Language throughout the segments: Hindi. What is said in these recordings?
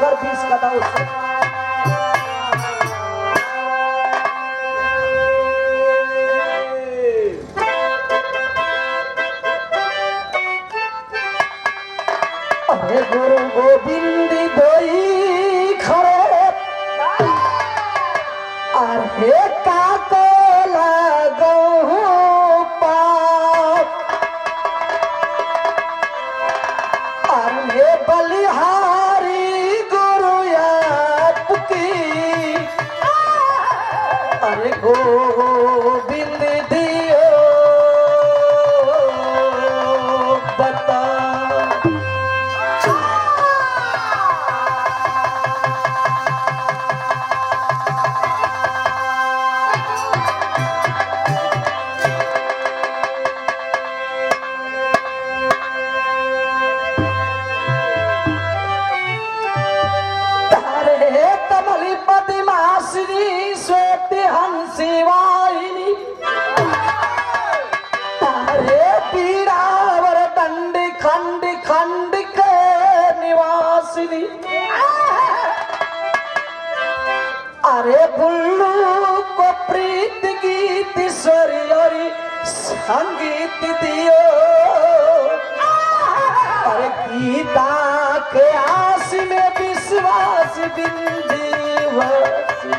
कर 20 का दाव से अरे गुरु गोविंद दोई खरे अरे काको लगो पाप अरे बलिहारी गुरु आपकी अरे गोविंद दियो बता अरे बुल्लू को प्रीत गीत स्वरी संगीत दियो अरे गीता के आस में विश्वास बिंदीवसी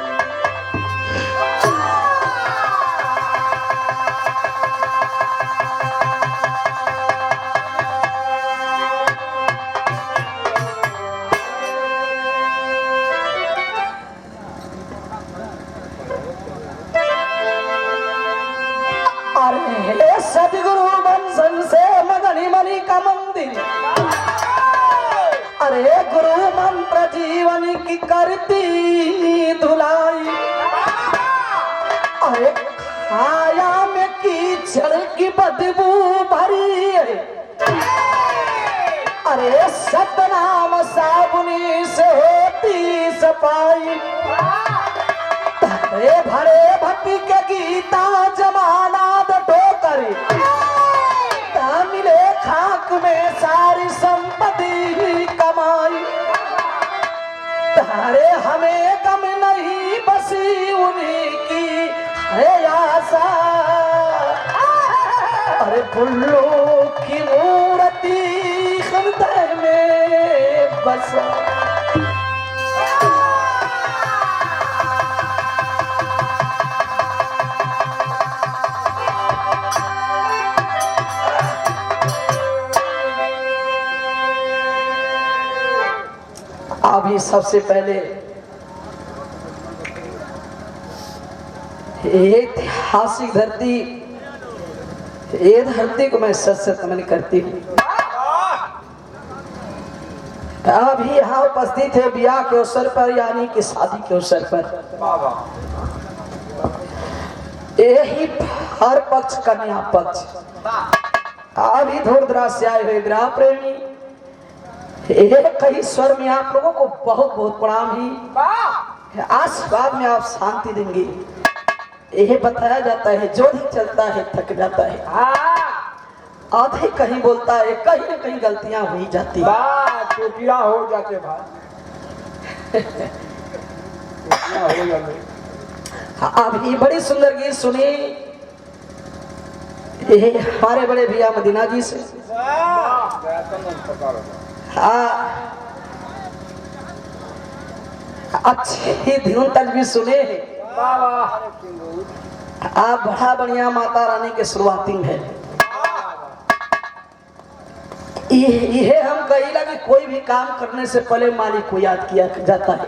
सदगुरु बंसन से मदनी मणि का मंदिर अरे गुरु मंत्र जीवन की करती धुलाई अरे खाया में कीचड़ की बदबू भरी है अरे सतनाम साबुनी से होती सफाई भरे भरे भक्ति के गीता जमाना मिले खाक में सारी संपत्ति कमाई तारे हमें गम नहीं बसी उन्हीं की है आशा अरे बुल्लू की मूर्ति हृदय में बसा अभी सबसे पहले ऐतिहासिक धरती ये धरती को मैं सच नमन करती हूँ। अभी यहाँ उपस्थित है ब्याह के अवसर पर यानी कि शादी के अवसर पर यही हर पक्ष कन्या पक्ष अभी दूर दराज से आए हुए विवाह प्रेमी कई स्वर में आप लोगों को बहुत बहुत प्रणाम ही आशीर्वाद में आप शांति देंगे। यह बताया जाता है जो भी चलता है थक जाता है आधे कहीं बोलता है कहीं न कहीं गलतियां हो ही जाती है हो जाते अभी बड़ी सुंदर गीत सुनी हमारे बड़े भैया मदीना जी से अच्छी धुन तक भी सुने हैं आप बड़ा बढ़िया माता रानी के शुरुआती है ये हम कही कि कोई भी काम करने से पहले मालिक को याद किया जाता है।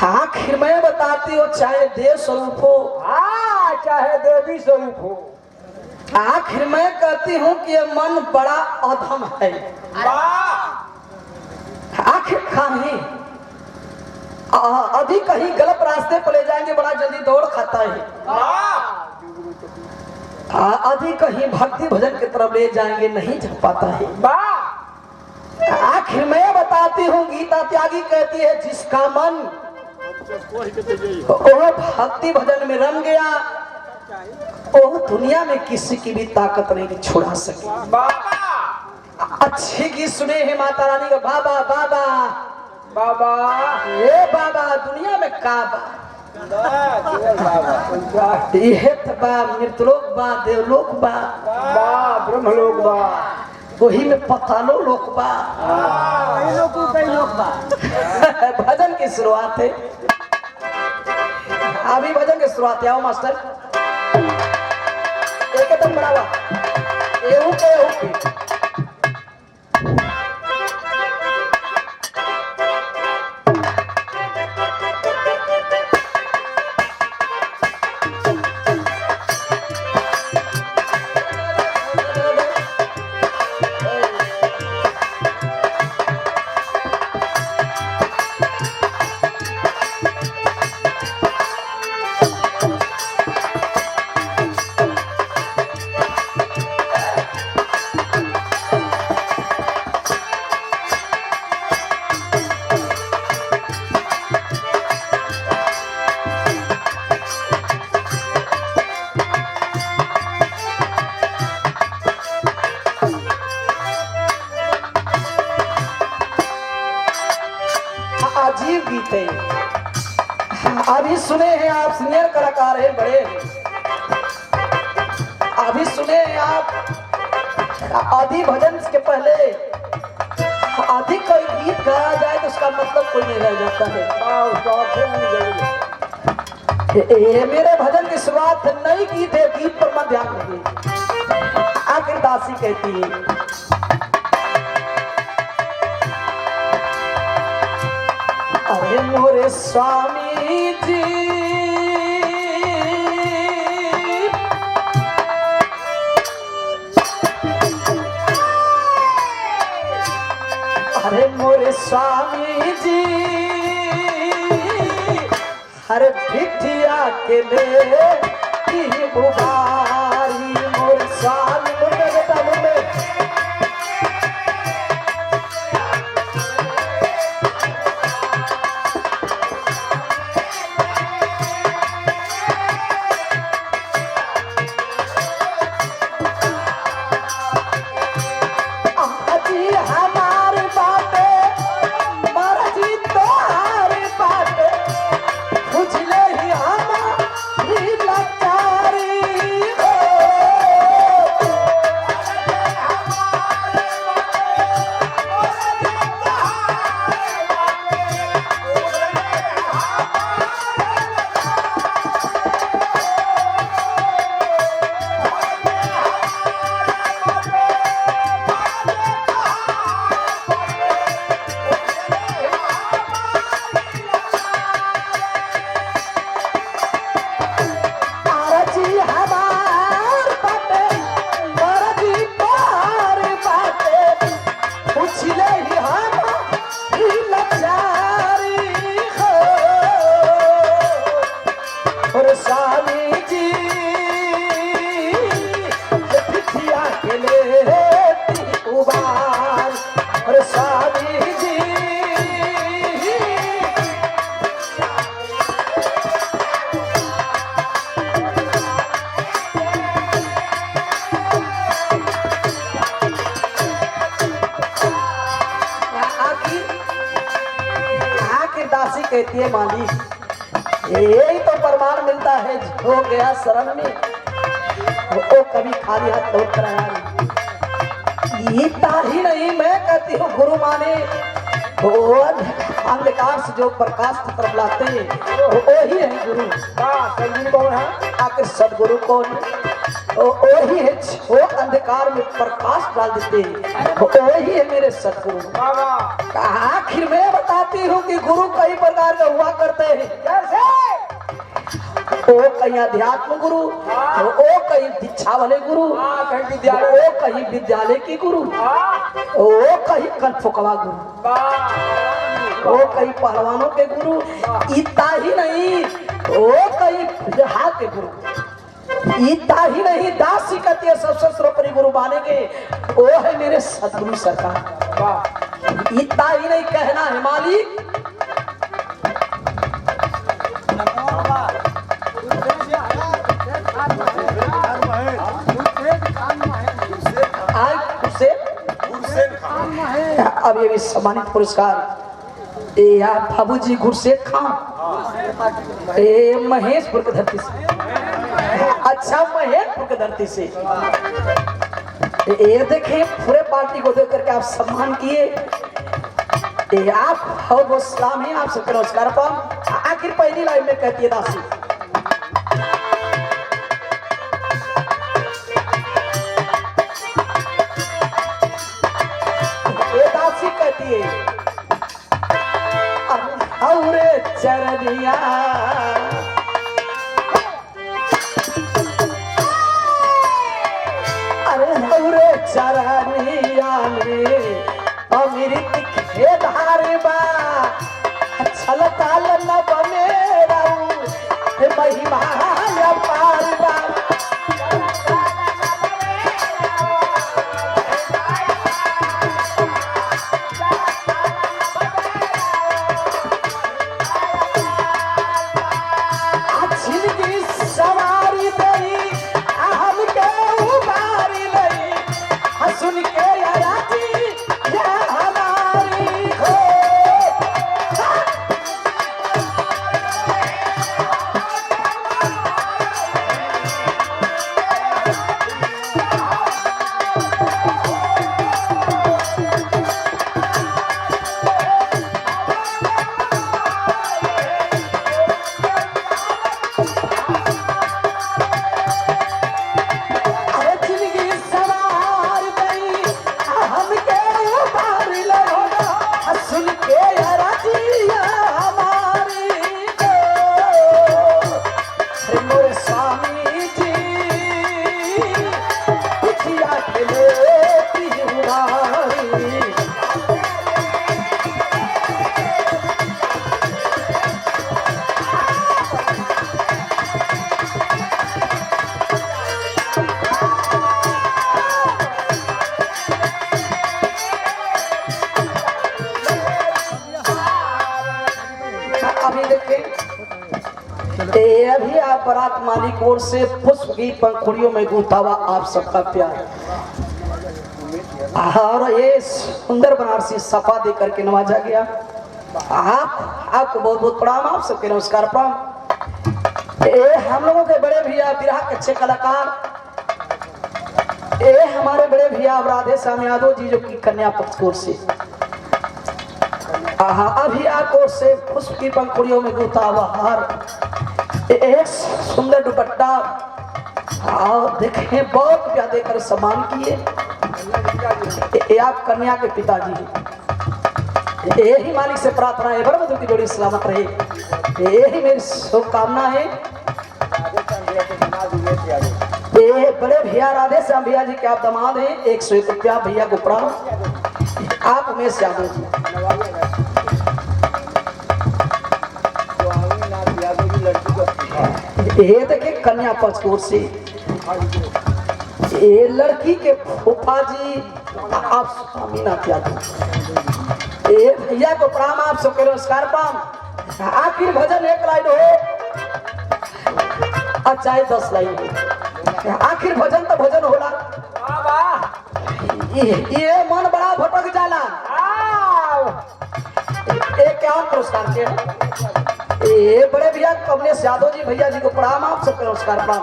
आखिर मैं बताती हो चाहे देव स्वरूप हो चाहे देवी स्वरूप हो आखिर मैं कहती हूँ कि ये मन बड़ा अधम है आखिर कहीं अधिक कहीं गलत रास्ते पर ले जाएंगे बड़ा जल्दी दौड़ खाता है अधिक कहीं भक्ति भजन की तरफ ले जाएंगे नहीं जा पाता है। आखिर मैं बताती हूँ गीता त्यागी कहती है जिसका मन वो भक्ति भजन में रम गया वो दुनिया में किसी की भी ताकत नहीं छुड़ा सके। अच्छे गीत सुने हैं माता रानी का। बाबा बाबा बाबा ए बाबा दुनिया में का बा केवल बाबा यह बा मृतलोक बा देवलोक बा बा ब्रह्मलोक बा वही में पतालो लोक बा कई लोग बा भजन की शुरुआत है। अभी भजन की शुरुआत है। आओ मास्टर एक एकदम बड़ा हुआ एहू के अजीब गीत है। अभी सुने हैं आप, सीनियर कलाकार हैं, बड़े हैं। अभी सुने हैं आप आदि भजन के पहले अधिक कोई गीत गाया जाए तो उसका मतलब कोई नहीं रह जाता है। ये मेरे भजन की शुरुआत नई गीत है, गीत पर मत ध्यान दीजिए। आखिर दासी कहती है अरे मोरे स्वामी जी अरे मोरे स्वामी जी हर भिठिया के ले की बुबारी मोरे स्वामी मुर्गे बेटा मुर्गे दासी कहती है मालिक यही तो प्रमाण मिलता है हो गया शरण में वो कभी खाली हाथ लौट कर आया नहीं। ये ताही नहीं मैं कहती हूँ गुरु माने अंधकार से जो प्रकाश की तरफ लाते हैं वही है गुरु। सदगुरु कौन है? आखिर सदगुरु कौन है? वही है जो अंधकार में प्रकाश डाल देते हैं वही है मेरे सदगुरु। आखिर मैं बताती हूँ कि गुरु कई प्रकार के हुआ करते हैं। कैसे? वो कहीं अध्यात्म गुरु, वो कहीं दीक्षा वाले गुरु, वो कहीं विद्यालय की गुरु, वो कहीं कलफुकवा गुरु, वो कहीं पहलवानों के गुरु। इतना ही नहीं वो कहीं विवाह के गुरु। इतना ही नहीं दासी कहती है सबसे सर्वोपरि गुरु मानेंगे वो है मेरे सदगुरु सरकार। इतना ही नहीं कहना है मालिक अब ये भी सम्मानित पुरस्कार ये आप बाबूजी गुरसेठ खान ये महेशपुर की धरती से, अच्छा महेशपुर की धरती से ये देखें पूरे पार्टी को देख करके आप सम्मान किए। ये आप बहुत बहुत सलाम है, आप सबके नमस्कार। पर आखिर पहली लाइन में कहती है दासी, ये दासी कहती है और चरनिया चरनिया में अमृत के धारे बा छलकाल न बनेरा महिमा अपार बा। जिंदगी सवारी दई हमके उबारी लई सुन के राजी या हमारी हो। अभी आप बारात मालिक ओर से पुष्प की पंखुड़ियों में गूंथा हुआ आप सबका प्यार और ये सुंदर बनारसी सफा दे करके नवाजा गया। आपको बहुत बहुत प्रणाम, आप सबके नमस्कार प्रणाम। ये हम लोगों के बड़े भैया बिरहा के अच्छे कलाकार, ये हमारे बड़े भैया राधे श्याम यादव जी जो की कन्या पक्ष ओर से अभी आपको से पुष्प की पंखुड़ियों में गूंथा हुआ हार, एक सुंदर दुपट्टा और देखें बहुत प्यार देकर सम्मान किए। ये आप कन्या के पिताजी हैं, यही मालिक से प्रार्थना है बरबदू की जोड़ी सलामत रहे, यही मेरी शुभकामना है। ये बड़े भैया राधे श्याम भैया जी के आप दामाद हैं, 101 रुपया भैया को प्रणाम। आप उमेश यादव जी ये देखे कन्या पक्ष की ओर से ये लड़की के फूफा जी आप स्वामीनाथ यादव, ये भैया को प्रणाम, आप सबके नमस्कार प्रणाम। आखिर भजन एक लाइन हो चाहे 10 लाइन हो, आखिर भजन तो भजन होला। ये मन बड़ा भटक जाला, एक क्या पुरस्कार के ये बड़े भैया कमलेश यादव जी भैया जी को प्रणाम, आप सबके नमस्कार प्रणाम।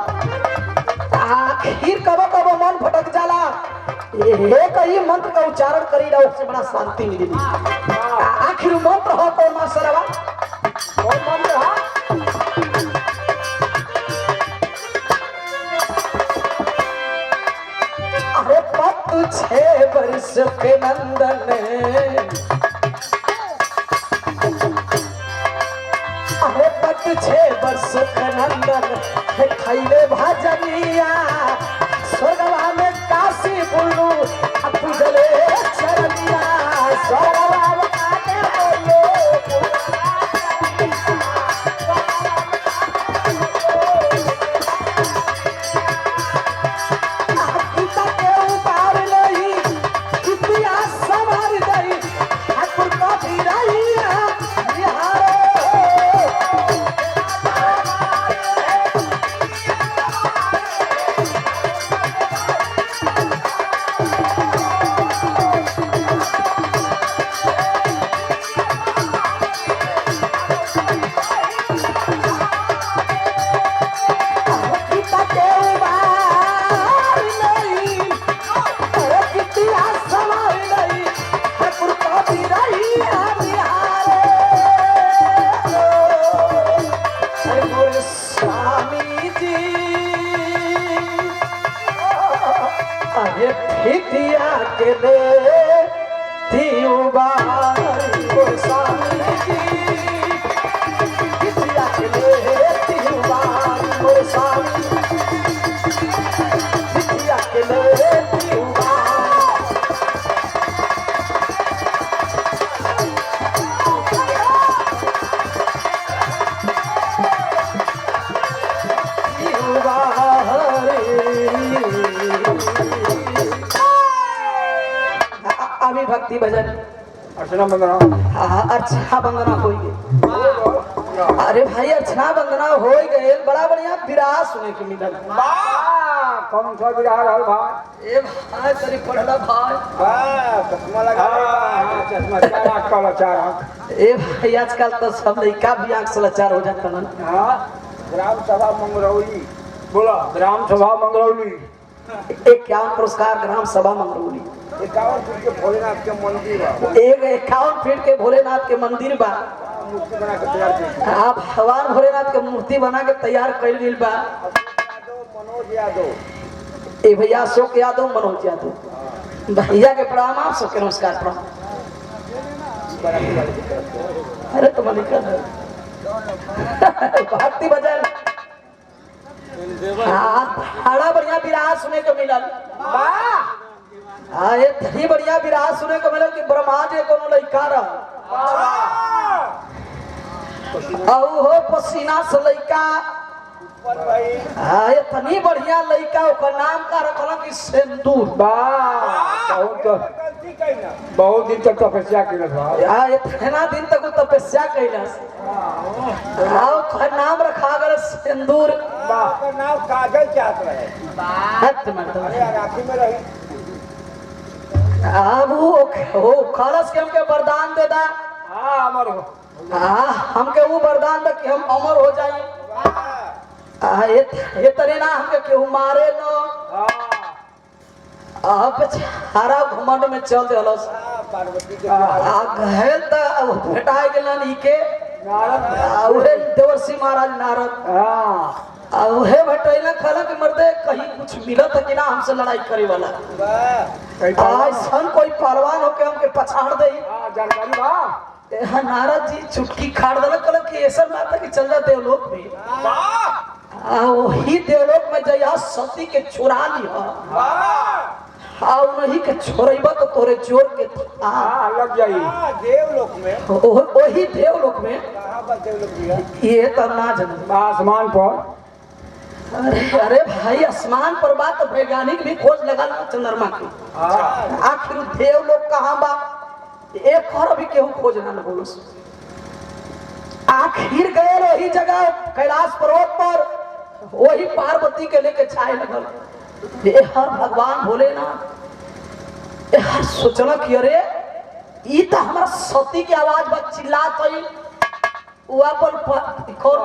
आखिर कबो कबो मन भटक जाला, ये कहीं मंत्र का उच्चारण करी रहो उससे बड़ा शांति मिली। आखिर मंत्र हो तो मास्टरवा कौन मंत्र है? अरे पत्तू 6 वर्ष के नंदन अरे पत 6 वर्ष के नंदन खैले भजनिया स्वर्गवा में काशी बुल्लू पूजले चरनिया स्वर्गवा में काटे बोलो गीता के उतार नहीं कितिया सवार नहीं ठाकुर का भी रही अरे फिटिया के ले दियो बारी ओ स्वामी जी फिटिया के ले दियो बारी ओ स्वामी फिटिया के ले दियो अभी भक्ति भजन अर्चना वंदना अर्चना वंदना हो गई। अरे भाई अर्चना वंदना हो गए बड़ा बढ़िया विराह सुने के मिलल। कौन सा विराह रहल भाई? ए भाई तेरी पढ़ला भाई चश्मा लगा चश्मा 4 आंख का लाचार। ए भाई आजकल तो सब लड़का भी आंख से लाचार हो जाता ना। ग्राम सभा मंगरौली बोला। ग्राम सभा मंगरौली 51 पुरस्कार ग्राम सभा मंगरौली 51 फीट के भोलेनाथ के मंदिर बा। 51 फीट के भोलेनाथ के मंदिर बा। मूर्ति बना के तैयार की। आप भगवान भोलेनाथ के मूर्ति बना के तैयार कर गइल बा। मनोज यादव ए भैया अशोक यादव मनोज यादव भैया के प्रणाम आप सबके नमस्कार प्रणाम। अरे तो मलिका भक्ति भजन बड़ा बढ़िया विराह सुने को मिलल। हाँ इतनी बढ़िया विराह सुने को मिलल कि ब्रह्मा जी को लड़का रह हो पसीना से लड़का। हाँ इतनी बढ़िया लड़का ओकर नाम का रखल कि सिंदूर। बहुत दिन तक तपस्या कैलस। इतना दिन तक तपस्या कैलस। नाम रखा गया सिंदूर। नाम काजल चाहत रहे। राखी में रही। अब वो खलस के हमके वरदान दे दा। अमर हो। हमके वो वरदान दे कि हम अमर हो जाए। ये तरे ना हमके केहू मारे न। अब हरा घमंड में चल देलस। पार्वती के घायल त भेटा गेलन ई के उहे देवर्षि महाराज नारद। उहे भेटैला खला कि मर्दे कहीं कुछ मिलत है कि ना हमसे लड़ाई करे वाला। ऐसन कोई पहलवान होके हमके पछाड़ दे। जानकारी बा। नारद जी चुटकी खाड़ दिल कल कि ऐसा माता कि चल जा देवलोक में। वही देवलोक में जया सती के चुरा लिया नहीं के छोड़बा तो तोरे जोर के लग जाई। देवलोक में वही देवलोक में ये तब ना जन आसमान पर। अरे भाई आसमान पर बात तो वैज्ञानिक भी खोज लगा चंद्रमा की। आखिर देवलोक कहाँ बा एक और भी केहू खोज ना बोलो। आखिर गए वही जगह कैलाश पर्वत पर वही पार्वती के लेके छाए लगल। हर भगवान भोले ना सोचना कि अरे ई तो हमारा सती की आवाज बा चिल्लात हई। कौन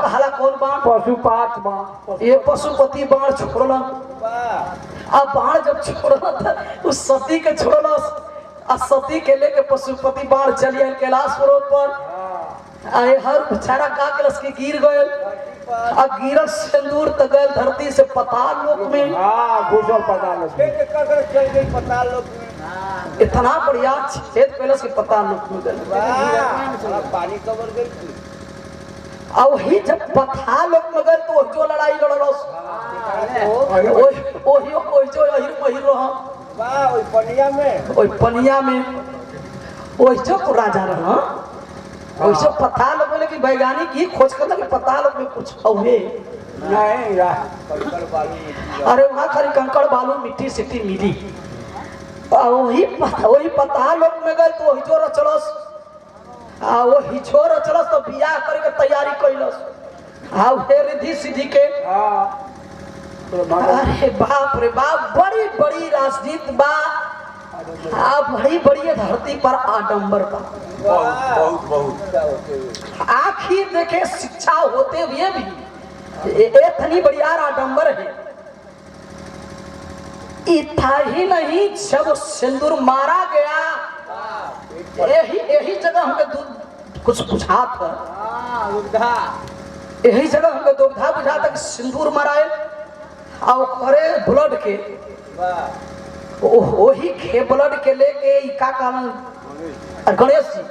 कहला कौन बाण? पशुपात बाण। ये पशुपति बाण छोड़लन। अब बाण जब छोड़ला था उस सती के छोड़लस सती के लेके पशुपति बाण चलिए कैलाश पर्वत पर। आए हर बेचारा का कलश के गिर गए। अब गिरल सिंदूर तक गए धरती से पाताल लोक में। चल गई पाताल लोक में। इतना बढ़िया छेद कैलस के पाताल लोक में गए। पानी कवर गई। अब ही जब पाताल लोक में गए तो जो लड़ाई लड़लस ओही जो अहिर महिर रहा पनिया में जो राजा रहा वैसे पता लोग कि वैज्ञानिक ही खोज कर कि पता लोग में कुछ हुए नहीं। अरे वहाँ खाली कंकड़ बालू मिट्टी सिट्टी मिली। वही पता लोग में गए तो वही जो रचलस वही जो रचलस तो बियाह करके तैयारी कैलस। रिद्धि सिद्धि के। अरे बाप रे बाप बड़ी बड़ी राजनीति बा। बड़ी बड़ी धरती पर आडंबर बा। बहुत आखिर देखे शिक्षा होते हुए भी इतनी बढ़िया आडंबर है। इतना ही नहीं जब सिंदूर मारा गया यही जगह हमें कुछ बुझा था। यही जगह हमको दुविधा बुझा था कि सिंदूर मराए और करे ब्लड के वही खे ब्लड के लेके ई का कारण गणेश जी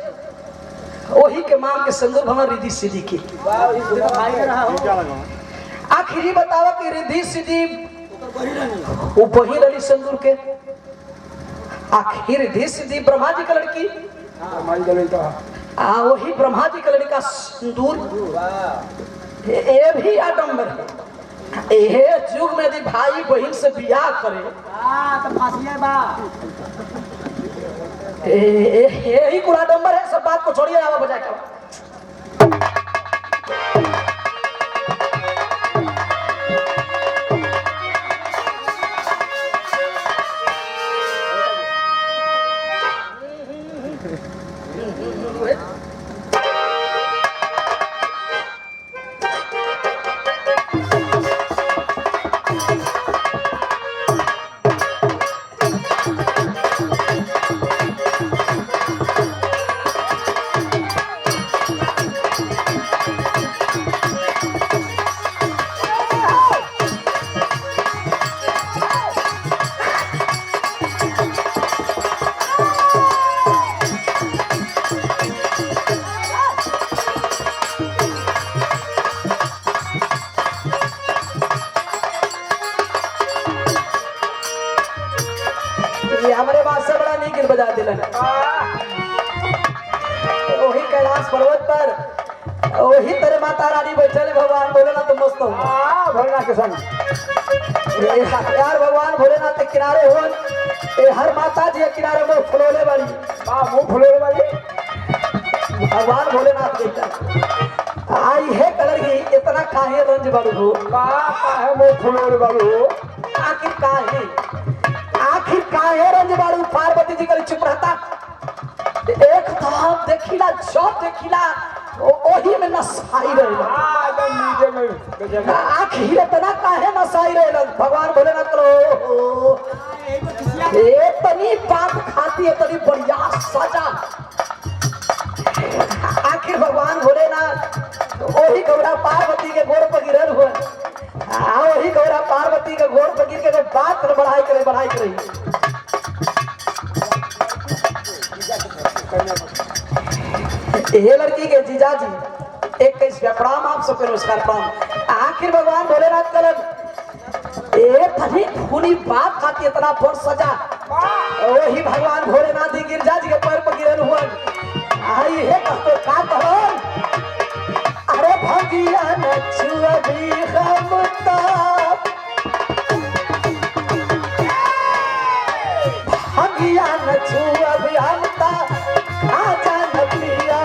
वही के मांग के सिंदूर भवन रिद्धि सिद्धि की। आखिरी बतावा कि रिद्धि सिद्धि वो बही रही सिंदूर के आखिर रिद्धि सिद्धि ब्रह्मा जी का लड़की वही ब्रह्मा जी का लड़का सिंदूर ये भी आडम्बर है। ये युग में यदि भाई बहन से बियाह करे यही कुल आडम्बर है। सब बात को छोड़िए आवा बजा के हमारे बात से बड़ा नहीं गिर बजा दिलन। वही कैलाश पर्वत पर वही तेरे माता रानी बैठे भगवान भोलेनाथ तो मस्त हो भोलेनाथ के संग यार भगवान भोलेनाथ के किनारे हो हर माता जी के किनारे मुंह फुलोले वाली मुंह फुलोले वाली भगवान भोलेनाथ बैठा आई है कलर की इतना काहे रंज बालू हो काहे मुंह फुलोले वालू हो आखिर काहे रंज बालू पार्वती जी कल चुप रहता एक धाम देखिला जब देखिला ओही में नसाई रहेला आखिर इतना काहे नसाई रहेला भगवान भोलेनाथ करो इतनी बात खाती है तनी बढ़िया सजा आखिर भगवान भोलेनाथ वही गौरा पार्वती के गोर पर गिरल हुआ वही गौरा पार्वती के गोर पर गिर के बात बढ़ाई करे ये लड़की के जीजा जी एक कैसे प्रणाम आप सबके नमस्कार प्रणाम। आखिर भगवान भोलेनाथ कलन थनी खूनी बात खाती इतना बड़ सजा वही भगवान भोलेनाथ जी गिरजा जी के पैर पर गिरल हुआ आई है कहते का कहो अरे भगिया नचुआ भी हमता भगिया नचुआ भी हमता आजा नपिया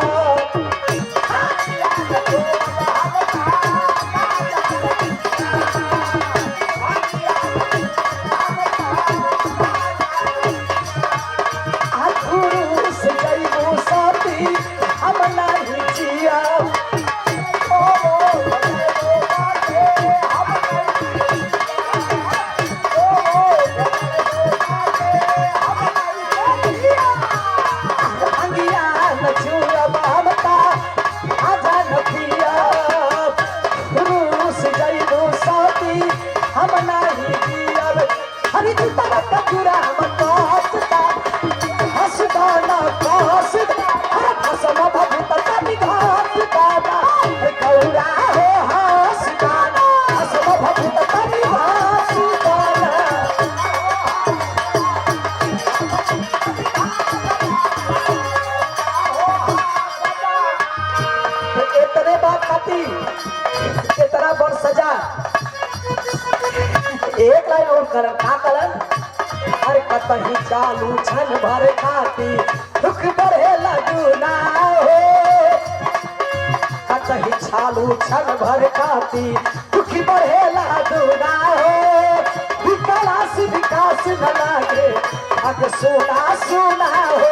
इतना बड़ सजा एक लाइन और करन का करन हर कतही चालू छन भर खाती दुख बढ़े लगुना हो कतही चालू छन भर खाती दुख बढ़े लगुना हो विकास विकास न लागे अब सोना सोना हो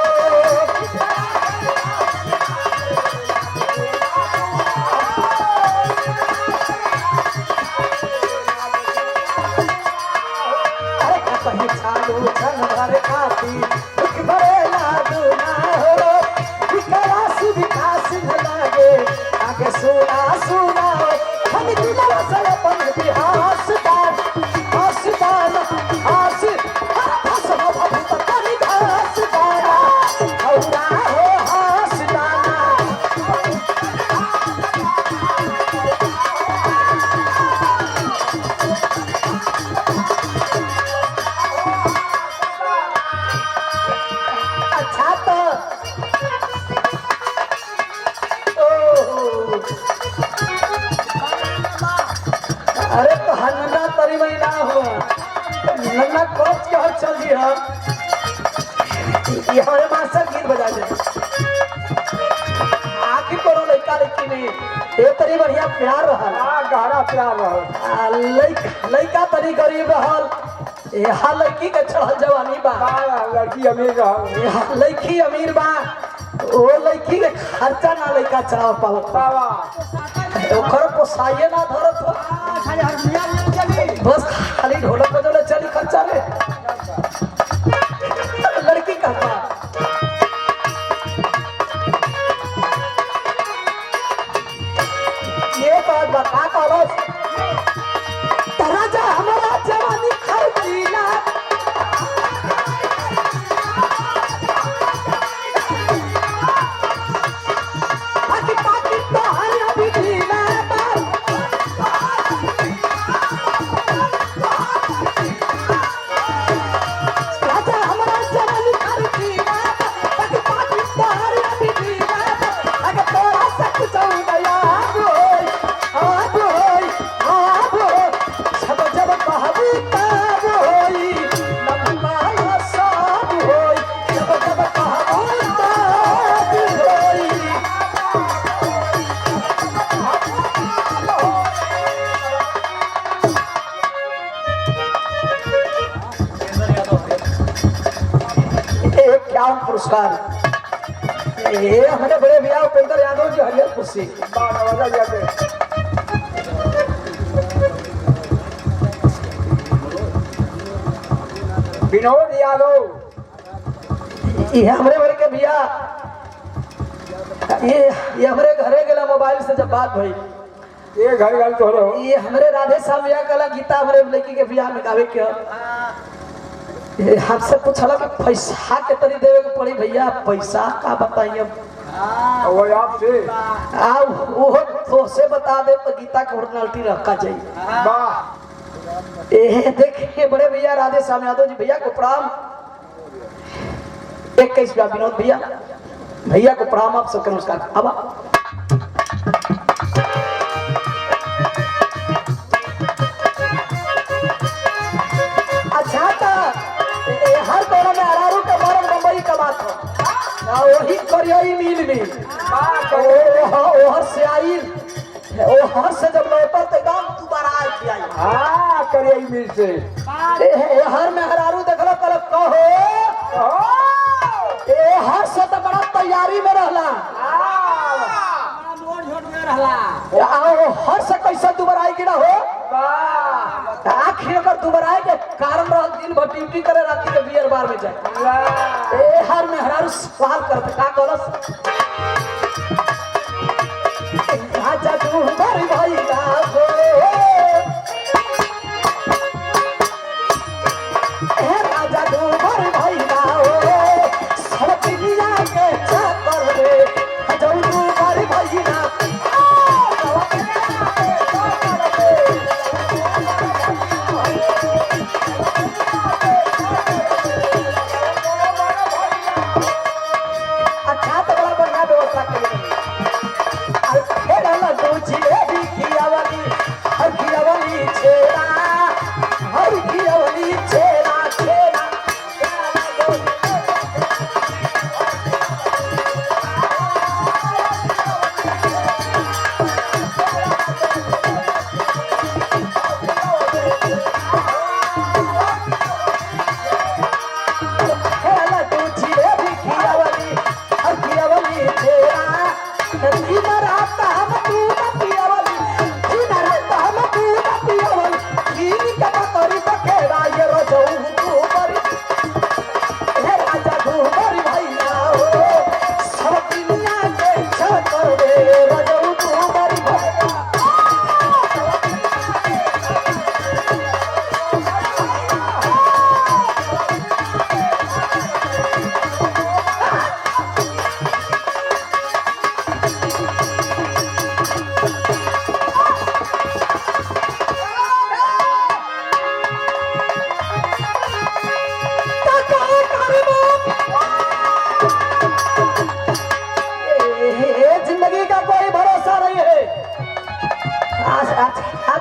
छन भर खाती दुख भरे लागुना हो विकास विकास न लागे आगे सुना सुना हम दिलवा से अपन बिहास दान हास दान हास हास बिना कोच के हर चल दी हम ये हमारे मास्टर गीत बजा दे आखिर कोनो लड़का लड़की में एक तरी बढ़िया प्यार रहल गहरा प्यार रहल लड़का तरी गरीब रहल यहाँ लड़की के चढ़ल जवानी बा लड़की अमीर रहल यहाँ लड़की अमीर बा वो लड़की के खर्चा ना लड़का चढ़ाव पावत बाबा ओकर पोसाइए ना धरत हो खाली हारमोनियम में चली बस खाली ढोलक बजौले चली खर्चा रे लड़की का बा ये बात बता करो तराजा हमारा जवानी खर्चीला आखिर पाकिट तो हर अभी ढीला राजा हमारा जवानी खर्चीला आखिर पाकिट तो हर अभी ढीला अगर तोरा सब कुछ हो गया सब जब कहबू तब होई नमकाला सब होई जब जब कहबू तब होई क्या पुरस्कार ये हमारे बड़े भैया उपेंद्र यादव जी हरिहरपुर से विनोद यादव ये हमारे बड़े के भैया ये हमारे घरे गेला मोबाइल से जब बात भई ये घर तो रहो ये हमारे राधे श्याम भैया कला गीता हमारे लड़की के बियाह में गावे के ये हमसे पूछला कि पैसा के तरी देवे के पड़ी भैया पैसा का बताइए वो आपसे आ वो तो से बता दे तो गीता के ओरिजिनलिटी रखा चाहिए वाह ए देखिए बड़े भैया राधे श्याम यादव जी भैया को प्रणाम 21 विनोद भैया भैया को प्रणाम आप सबके नमस्कार अब अच्छा था हर कोना में अरारू के मरम बम्बई का बात हो वही करियई मिल में ओ हर से आई ओ हर से जब लौटा तो एकदम दोबारा आई हाँ करिए मिल से हर में हरारू देखला कर कहो ए हर से तो बड़ा तैयारी में रहला आओ हर से कैसे दोबारा आई गिरा हो आखिर अगर दोबारा आए के कारण रह दिन भर ड्यूटी करे राती के बियर बार में जाए ए हर में हरारू सवाल करते का करस राजा तू बड़ी भाई का हो राजा तू बड़ी भाई का हो सब दुनिया के चक्कर में हजू तू बड़ी भाई का अच्छा तो बड़ा बढ़िया व्यवस्था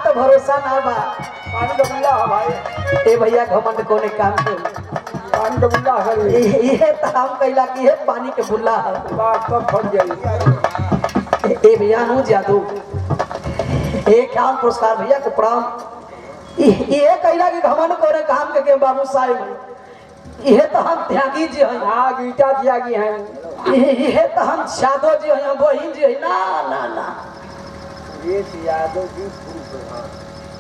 कर भरोसा ना बा पानी का बुल्ला है भाई। ए भैया घमंड कोने काम के पानी का बुल्ला है। ये तो हम कहला कि ये पानी के बुल्ला है। बात सब फट गई। ए भैया अनुज यादव एक काम पुरस्कार भैया को प्रणाम। ये कहला कि घमंड कोने काम के बाबू साहब ये तो हम त्यागी जी हैं। हाँ गीता त्यागी हैं। ये तो हम यादव जी हैं बहिन जी हैं। ना ना ना ये यादव जी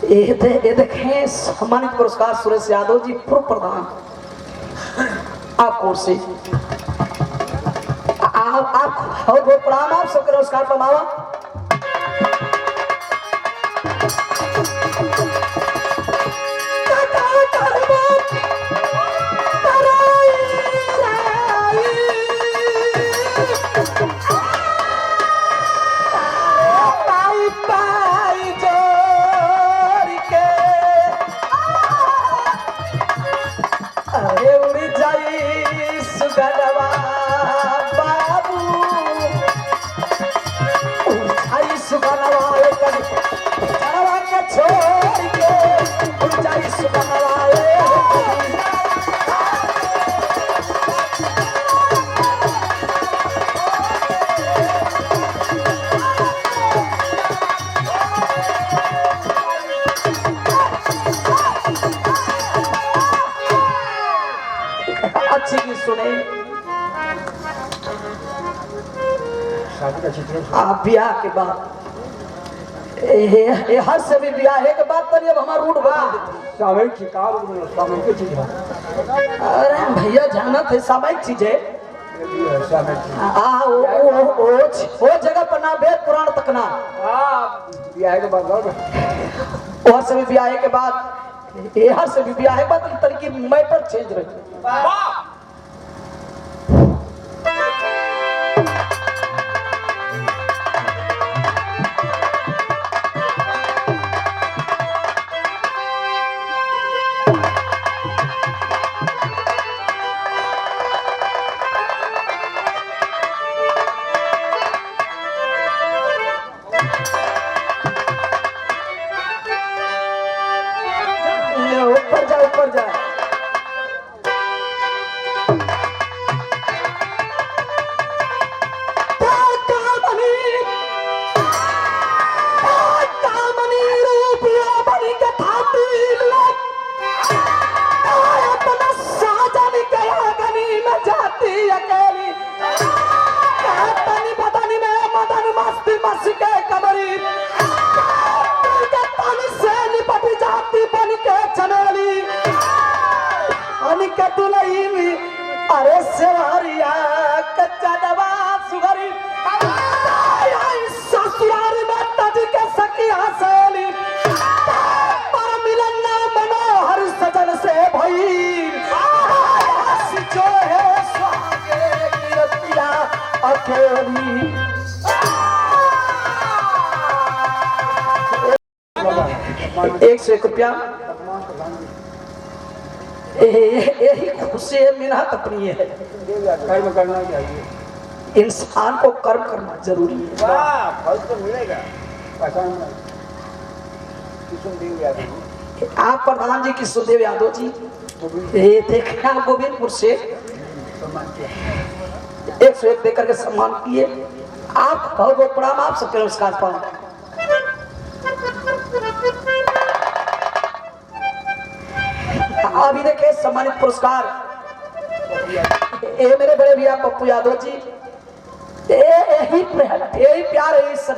ये देखें सम्मानित पुरस्कार सुरेश यादव जी पूर्व प्रधान आप से आप बहुत बहुत प्रणाम। आप सबके नमस्कार प्रणाम। अच्छी की सुने आप ब्याह के बाद हर से भी ब्याह के बाद तब हमारा रूट बना देती। सामयिक शिकार सामयिक चीज है। अरे भैया जाना थे सामयिक चीज है। वो जगह पर ना वेद पुराण तक ना ब्याह के बाद हर से भी ब्याह के बाद हर से भी ब्याह के बाद तरीके मैटर चेंज रही। ऊपर जा अरे सेवारिया कच्चा दवा सुगरी ससुराल में तज के सखिया सहेली पर मिलन मनोहर सजन से भई जो है स्वागे की रतिया अकेली। ₹101 यही खुशी मिन्नत अपनी है। कर्म करना चाहिए। इंसान को कर्म करना जरूरी है। फल तो मिलेगा। आप प्रधान जी किशोरदेव यादव जी ये देखे आप गोविंदपुर से 101 देकर के सम्मान किए। आप बहुत बहुत प्रणाम। आप सबके नमस्कार प्रणाम। अभी देखे सम्मानित पुरस्कार ये मेरे बड़े भैया पप्पू यादव जी यही प्यार है इस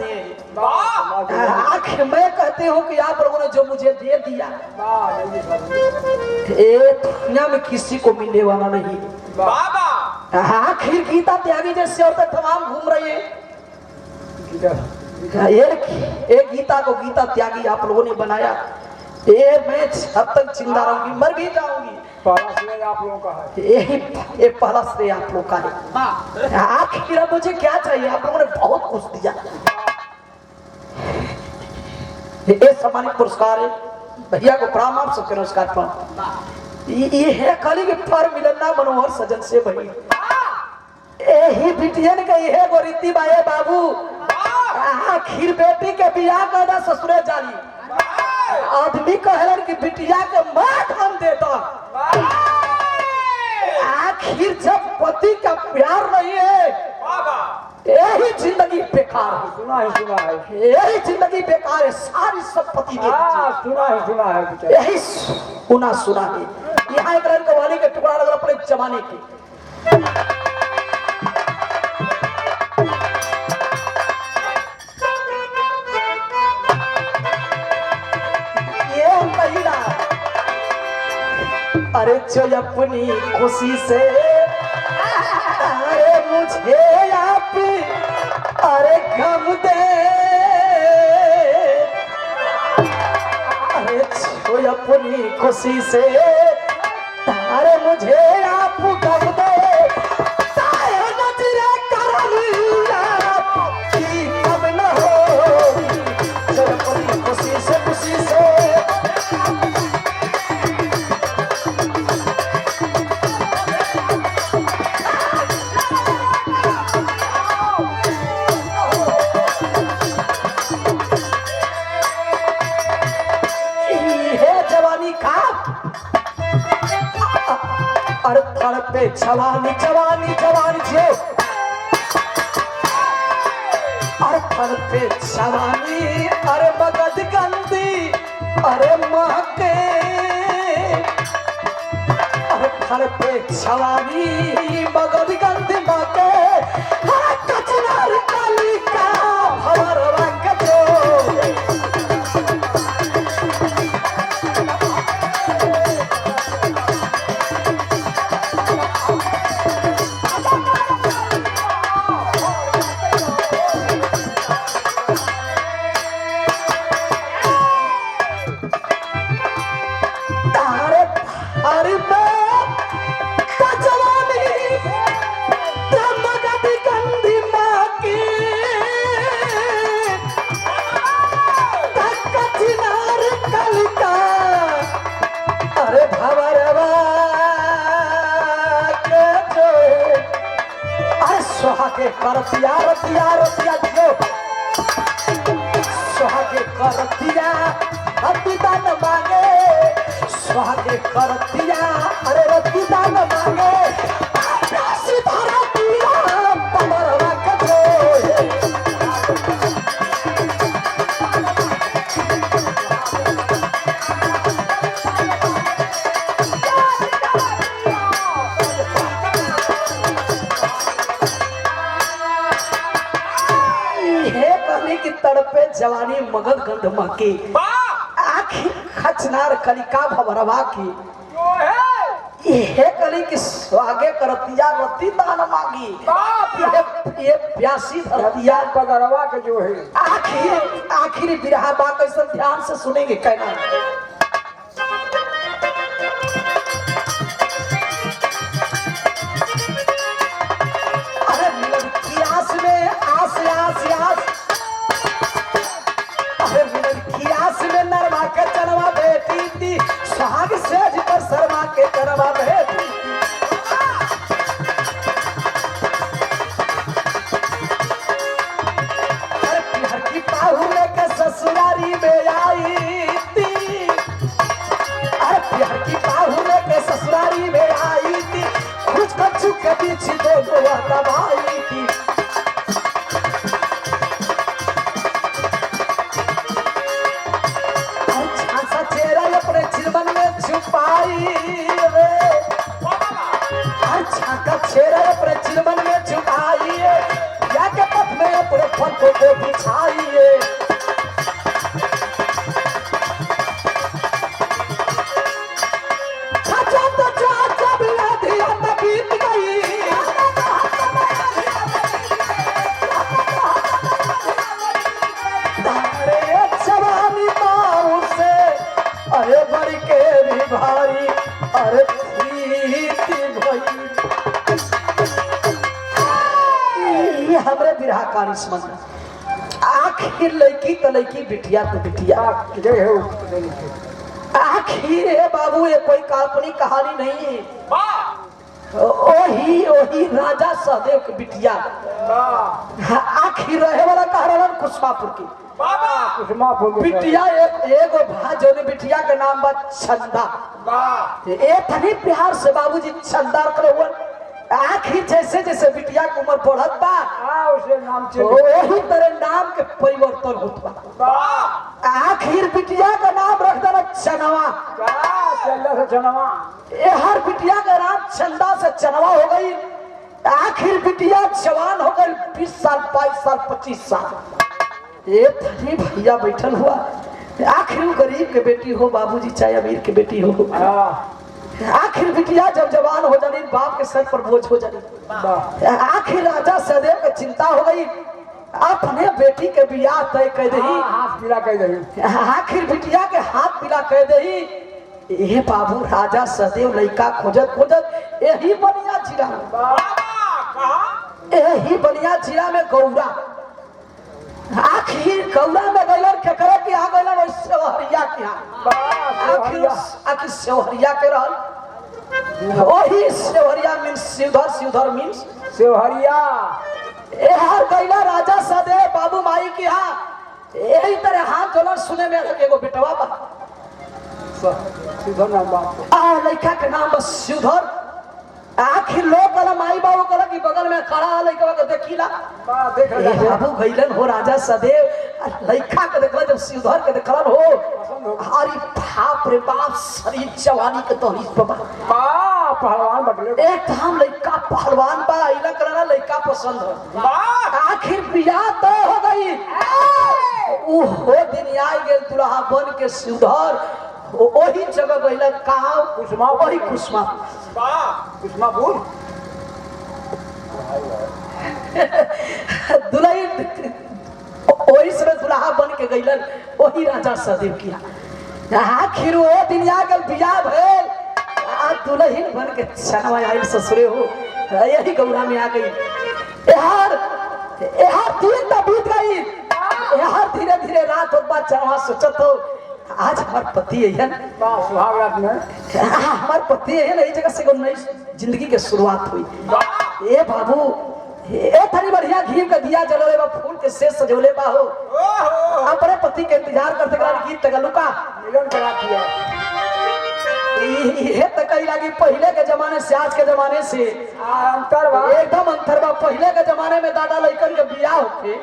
आखिर मैं कहती हूँ कि आप लोगों ने जो मुझे दे दिया ये दुनिया में किसी को मिलने वाला नहीं। आखिर गीता त्यागी जैसे और तक तमाम घूम रही है। एक गीता को गीता त्यागी आप लोगों ने बनाया। ये मैं अब तक जिंदा रहूंगी मर भी जाऊंगी। पहला श्रेय आप लोगों का है। ये पहला श्रेय आप लोग का है। आखिर मुझे क्या चाहिए? आप लोगों ने बहुत कुछ दिया। ये सम्मानित पुरस्कार है भैया को प्रणाम। आप सबके नमस्कार प्रणाम। ये है खाली के पर मिलना मनोहर सजन से भाई यही बिटियन का ये गो रीति बाए बाबू आखिर बेटी के बियाह कर ससुरे जाली आदमी कहलन कि बिटिया के माँ हम देता। आखिर जब पति का प्यार नहीं है यही जिंदगी बेकार है। सुना है यही जिंदगी बेकार है। सारी संपत्ति सुना है यही सुना है। यहाँ एक रंग कवाली के टुकड़ा लगा अपने जमाने की। ये महिला अरे जो अपनी खुशी से अरे मुझे आप अरे गम दे, अरे जो अपनी खुशी से अरे मुझे आप गम दे, ताए नजरे करलिया कि कब न हो, जो अपनी खुशी से पे जवानी जवानी जवानी जो अरे फल पे जवानी अरे मगध गंदी अरे महके, अरे फल पे जवानी मगध गंदी महके, अरे कचनार काली का भवर रंग जो सुहागे करतिया रतिया रतिया जो सुहागे करतिया रतिया न मांगे, सुहागे करतिया अरे रतिया न मांगे, सितारा पिया पमरवा कजो तड़पे जवानी मगध गंध महकी, आखिर खचनार कलिका भवरवा की, ये कली की स्वागे करतिया रति दान मांगी, ये प्यासी धरतिया पगरवा के जो है। आखिर बिरहा बा कैसे ध्यान से सुनेंगे कहना। अरे लड़की आस में आस आस आस, खियास में नरमा के चरवा बेटी थी, सुहाग सेज पर शर्मा के चरवा बेटी थी। अरे पिहर की पाहू लेके ससुरारी में आई थी, अरे पिहर की पाहू लेके ससुरारी में आई थी, कुछ कच्चू के बीच दोनों दबाई थी। छेरा अपने चिलमन में झुकाइए, या के पथ में अपने फंदों को बिछाइए। बीत गई जवानी माऊ से अरे बड़ी के भी भारी अरे हमरे बिरहा कहानी समझ आखिर लड़की तो लड़की बिटिया तो बिटिया, आखिर है बाबू ये कोई काल्पनिक कहानी नहीं है। ओ वही वही राजा सहदेव के बिटिया आखिर रहे वाला कह रहा कुसमापुर की बिटिया एगो भाजो ने बिटिया के नाम बा छंदा। थनी बिहार से बाबूजी छंदा करे हुए आखिर जैसे जैसे बिटिया की उम्र बढ़त बा उसे नाम वही तरह नाम के परिवर्तन होत बा। आखिर बिटिया का नाम रख देना चनवा। चंदा से चनवा हर बिटिया का नाम चंदा से चनवा हो गई। आखिर बिटिया जवान हो गई 20 साल 22 साल 25 साल। ये थनी भैया बैठल हुआ आखिर गरीब के बेटी हो बाबूजी चाहे अमीर के बेटी हो आखिर बिटिया जब जवान हो जानी बाप के सर पर बोझ हो जानी। आखिर राजा सहदेव की चिंता हो गई अपने बेटी के बियाह तय कर दही हाथ पीला कर दही। आखिर बिटिया के हाथ पीला कर दही। ये बाबू राजा सहदेव लड़का खोजत खोजत यही बनिया जिला यही बनिया जिला में गौरा आखिर गौरा में गैलन के करे कि आ गैलन ओइ सेवहरिया के आखिर सेवहरिया के रहल वही सेवहरिया मीन्स शिवधर मीन्स सेवहरिया। हर गैला राजा सहदेव बाबू माई की यही तरह हाथ जोलन सुने में एगो बेटवा बा शिवधर नाम बाप लड़का के नाम बस शिवधर। आखिर लोग कला माई बाबू कला की बगल में खड़ा लड़का के देखिला देख बाबू गैलन हो राजा सहदेव लड़का के देखला जब शिवधर के देखलन हो हरी बाप रे बाप शरीर जवानी के तोहरी बाबा पहलवान बटले एकदम लड़का पहलवान बा इला करना लड़का पसंद है। आखिर बियाह तय हो गई वो दिन आ गेल दुल्हा बन के शिवधर वही जगह गइल कहाँ कुसमा वही कुसमा कुसमापुर दुल्ही वही समय दुल्हा बन के गइलन वही राजा सहदेव किया। आखिर वो दिन आ गल बियाह भेल दुल्हन बन के छनवा आइल ससुरे हो यही गौरा में आ गई। यार दिन तो बीत गई यार धीरे धीरे रात होत बा चनवा सोचत हो आज हमार पति है सुहाग रात में हमार पति है नई जगह से नई जिंदगी के शुरुआत हुई। ए बाबू ए थरी बढ़िया घी के दिया जलले बा फूल के से सजोले बा हो अपने पति के इंतजार करते कर गीत तगलुका मिलन करा दिया। ये तक कही लगी पहले के जमाने से आज के जमाने से अंतर बा एकदम अंतर बा। पहले के जमाने में दादा लइकन के बियाह होके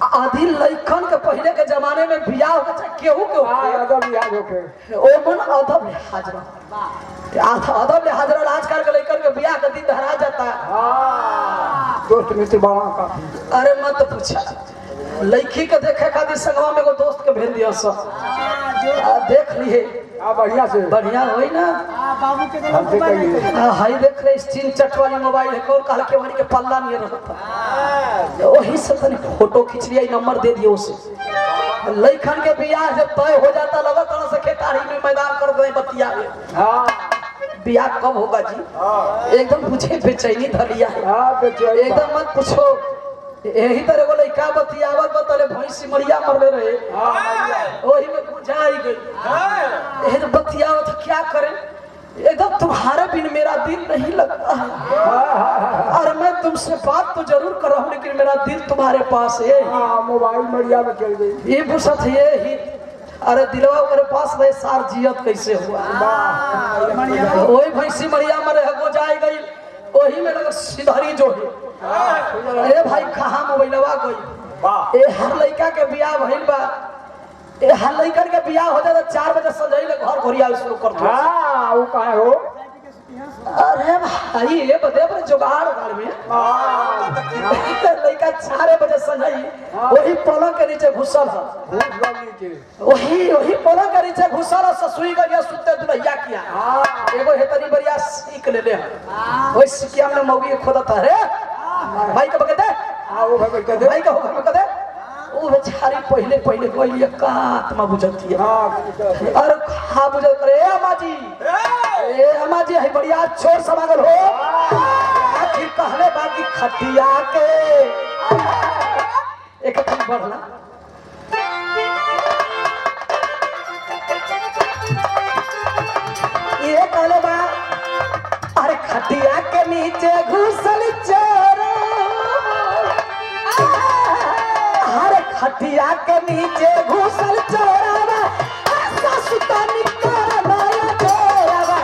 आदि लइकन के पहले के जमाने में बियाह होके चाहे केहू के अदब याद होके ओमन अदब लिहाज अदब लिहाज आजकल के लइकन के बियाह के दिन धरा जाता है। दोस्त मित्र बाबा काफी अरे मत पूछा लड़की के देखे खातिर संगवा में एगो दोस्त के भेज दिया सब देख लिए बढ़िया से बढ़िया होई ना बाबू के हमसे कहिए हाई देख रहे स्क्रीन चट वाली मोबाइल है कौन कहा के वही के पल्ला नहीं रहता वही से तनी फोटो खींच लिया नंबर दे दियो उसे लइकन के बियाह जब तय हो जाता लगा तरह से खेतारी में मैदान कर दे बतिया बियाह कब होगा जी एकदम पूछे बेचैनी धरिया है एकदम मत पूछो यही तरह को लइका बतियावत बतले भैंसी मरिया मरले रहे वही में बुझाई गई ये बतियावत क्या करें एकदम तुम्हारे बिन मेरा दिल नहीं लगता है और मैं तुमसे बात तो जरूर कर रहा हूँ लेकिन मेरा दिल तुम्हारे पास है मोबाइल मरिया में चल गई ये पूछत ये ही अरे दिलवा मेरे पास रहे सार जियत कैसे हुआ वही भैंसी मरिया मरे हो जाए गई वही में लगा सिधरी जो है अरे भाई कहाँ मोबाइलवा गई ए हर लड़का के बियाह भइल बा ए हर लड़कन के बियाह हो जाता 4 बजे सजैले घर घोरिया शुरू कर दो वो कहाँ हो अरे भाई ये बदे पर जुगाड़ घर में लड़का 4 बजे सजई वही पलंग के नीचे घुसल है वही पलंग के नीचे घुसल है ससुई गया सुते दुल्हिया किया एगो हेतरी बढ़िया सीख ले वही सिकिया में मौगी खोदत है भाई का बगते भाई का होगा बगते वो बेचारी पहले पहले कोई का आत्मा बुझती है अरे खा बुझत करे ए अम्मा जी है बढ़िया छोर समागल हो आखिर कहले बाकी खटिया के एक कदम बढ़ना ये कहले बा खटिया के नीचे घुसल चोरावा ऐसा सुता निकाला नया चोरावा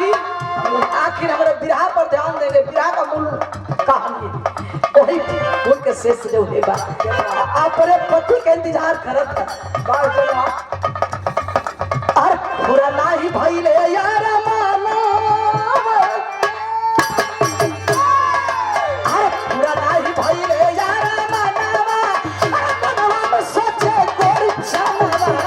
आखिर हमारे बिरहा पर ध्यान देंगे। बिरहा का मूल कहानी वही मूल के शेष जो है अपने पति का इंतजार करत है और पूरा नाही भइले यार माना और पूरा नाही भइले यार मानावा मनवा में सोचे गोरी चलवा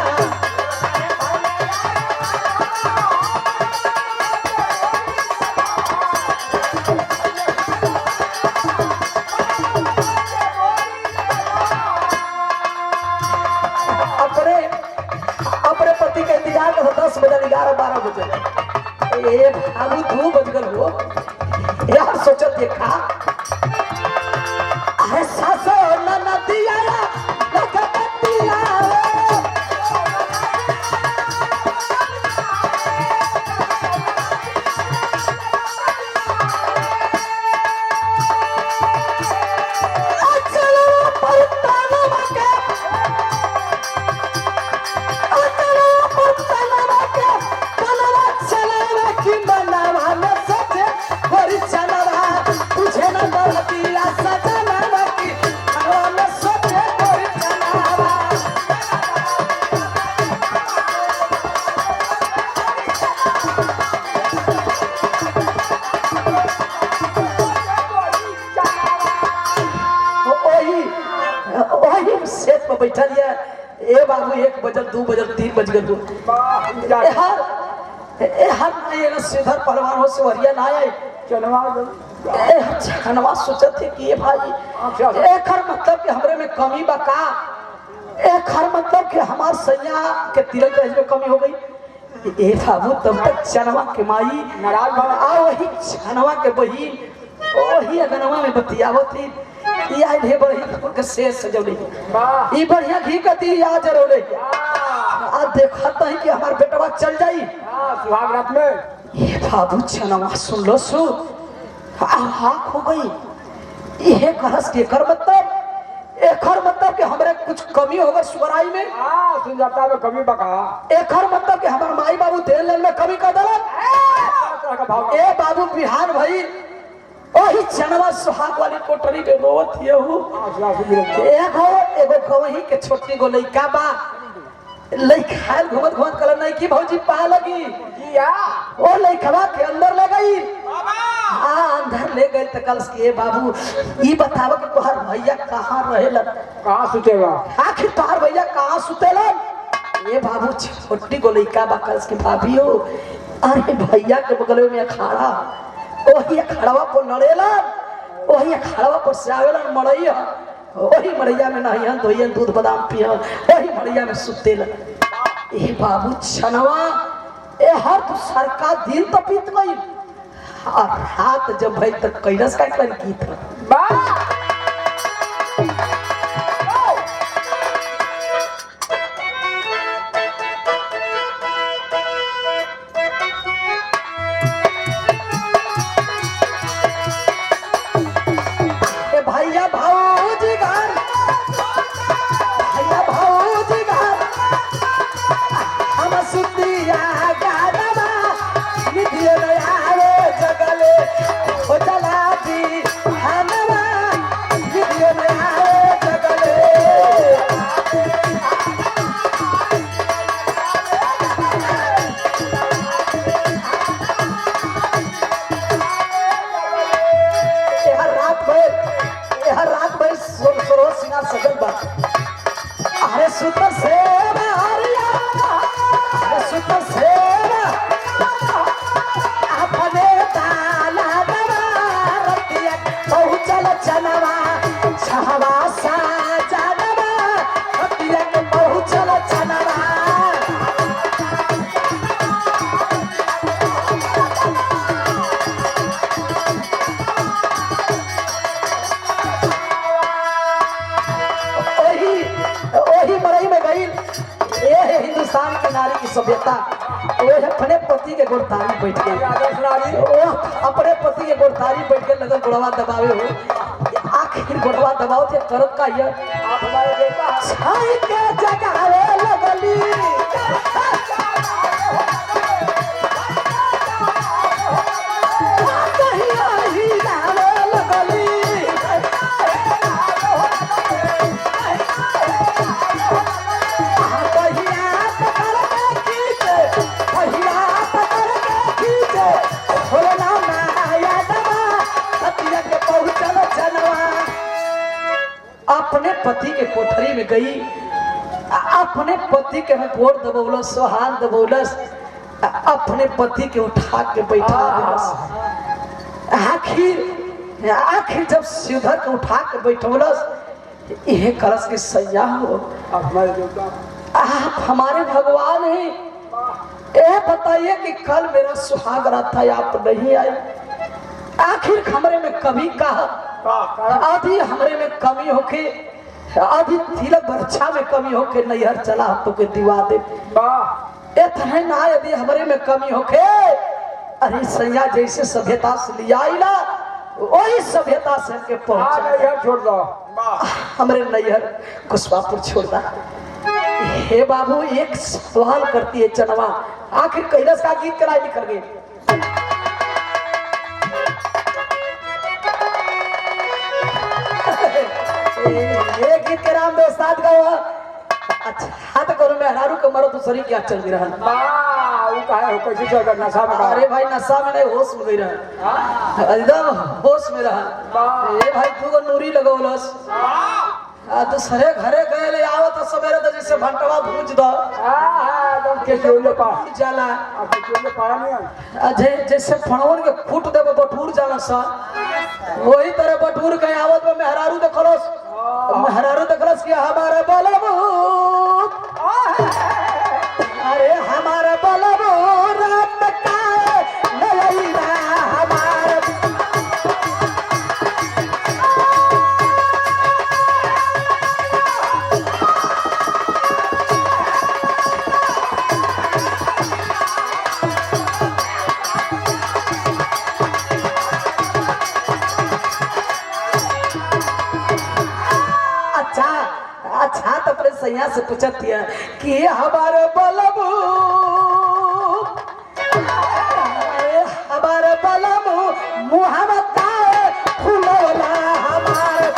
अपने पति का इंतजार कर 10 बजे 11-12 बजे ए भाभी 2 बज गल हो यार सोचत देखा अरे सासो ननदिया लगतिया सेट पर बैठा लिया ए बाबू 1 बजल 2 बजल 3 बज गल ये सीधर परवान हो सेवरिया ना आए चनवा सोचत थे कि ये भाई एकर मतलब कि हमरे में कमी बा का एकर मतलब कि हमार सैया के तिलक दहेज में कमी हो गई ए बाबू तब तक चनवा के माई नाराज आ वही चनवा के बहिन वही अगनवा में बतियावत थी ये आई भे बढ़िया के शेष सजौले वाह ई बढ़िया घी का दिया जरौले आ देखत है कि हमार बेटवा चल जाई हां सुहाग रात में ये बाबू चनवा सुन लो सु हां हो गई ये करस के कर मतलब कि हमरे कुछ कमी होगा सुगराई में हां सुंदरता में कमी बका एकर मतलब कि हमार माई बाबू देन लेन में कमी कर देलन ए बाबू बिहान भाई ओही चनवा सुहाग वाली कोठरी में रोवत हियो एगो कवही के छोटी गो लइका बा लइका घुमत घुमत कल नहीं की भौजी पा लगी किया ओ लइकवा के अंदर ले गई बाबा हां अंदर ले गई त कल के बाबू ई बतावा कि तोहार भैया कहां रहेलन कहां सुतेला आखिर तोहार भैया कहां सुतेलन ए बाबू छोटी गो लइका बा कल के भाभी हो अरे भैया के बगल में अखाड़ा वही खड़वा पर लड़ेला वही खड़वा पर सावेला मड़ैया वही मड़ैया में नहियन धोइयन दूध बादाम पियन वही मड़ैया में सुतेला ए बाबू छनवा ए हर तू सरका दिन तो बीत गई और रात जब भाई तक कैलस का कर की था बा अरे सुतर सेवा हरिया अरे सुतर सेवा अपने ताला दरतिया पहुंचल चनवा छहवा सा जानवा हतिया के पहुंचल चनवा ओही मरई में गई सभ्यता वो अपने पति के गोड़तारी बैठ गई अपने पति के गोड़तारी बैठ के लगन गोड़वा दबावे हो आखिर गोड़वा दबाओ थे करत का ये आप हमारे देवता हैं। छाई के जगावे लगली कहिया ही जावे लगली अपने पति के कोठरी में गई अपने पति के में गोड़ दबौलस सोहान दबौलस अपने पति के उठा के बैठा दिलस आखिर जब सिधर के उठा के बैठौलस यह कलश के सैया हो आप हमारे देवता हैं। आप हमारे भगवान हैं ये बताइए कि कल मेरा सुहाग रात था आप नहीं आए आखिर कमरे में कभी कहा आधी हमरे में कमी होके आधी तिलक बरछा में कमी होके नैहर चला तो के दिवा दे इतना ना यदि हमरे में कमी होके अरे सैया जैसे सभ्यता से लिया आइला वही सभ्यता से के पहुंचा छोड़ दो हमरे नैहर कुशवापुर छोड़ता हे बाबू एक सवाल करती है चनवा आखिर कैलाश का गीत कराई निकल गए ये गीत के नाम दोस्ताद का हुआ अच्छा तो करो मैं हरारू के मरो दूसरी क्या चल गई रहा वो कहा है कैसे चल नशा में अरे भाई नशा में नहीं होश में गई रहा एकदम होश में रहा ये भाई तू को नूरी लगौलस दूसरे घरे गए ले आओ तो सवेरे तो जैसे भंटवा भूज दो के जोले पा जाला आप जोले पाया नहीं अजय जैसे फणवन के फूट दे बटूर जाला सा वही तरह बटूर के आवत में मेहरारू देखलस मेहरारू देखलस कि हमारे बलबू अरे हमारे बलबू रात का नैया हमारे अच्छा तो अपने सैया से पूछती है कि हमारे बलबू हमारे बलबू मुहम्मद फुलौला हमारे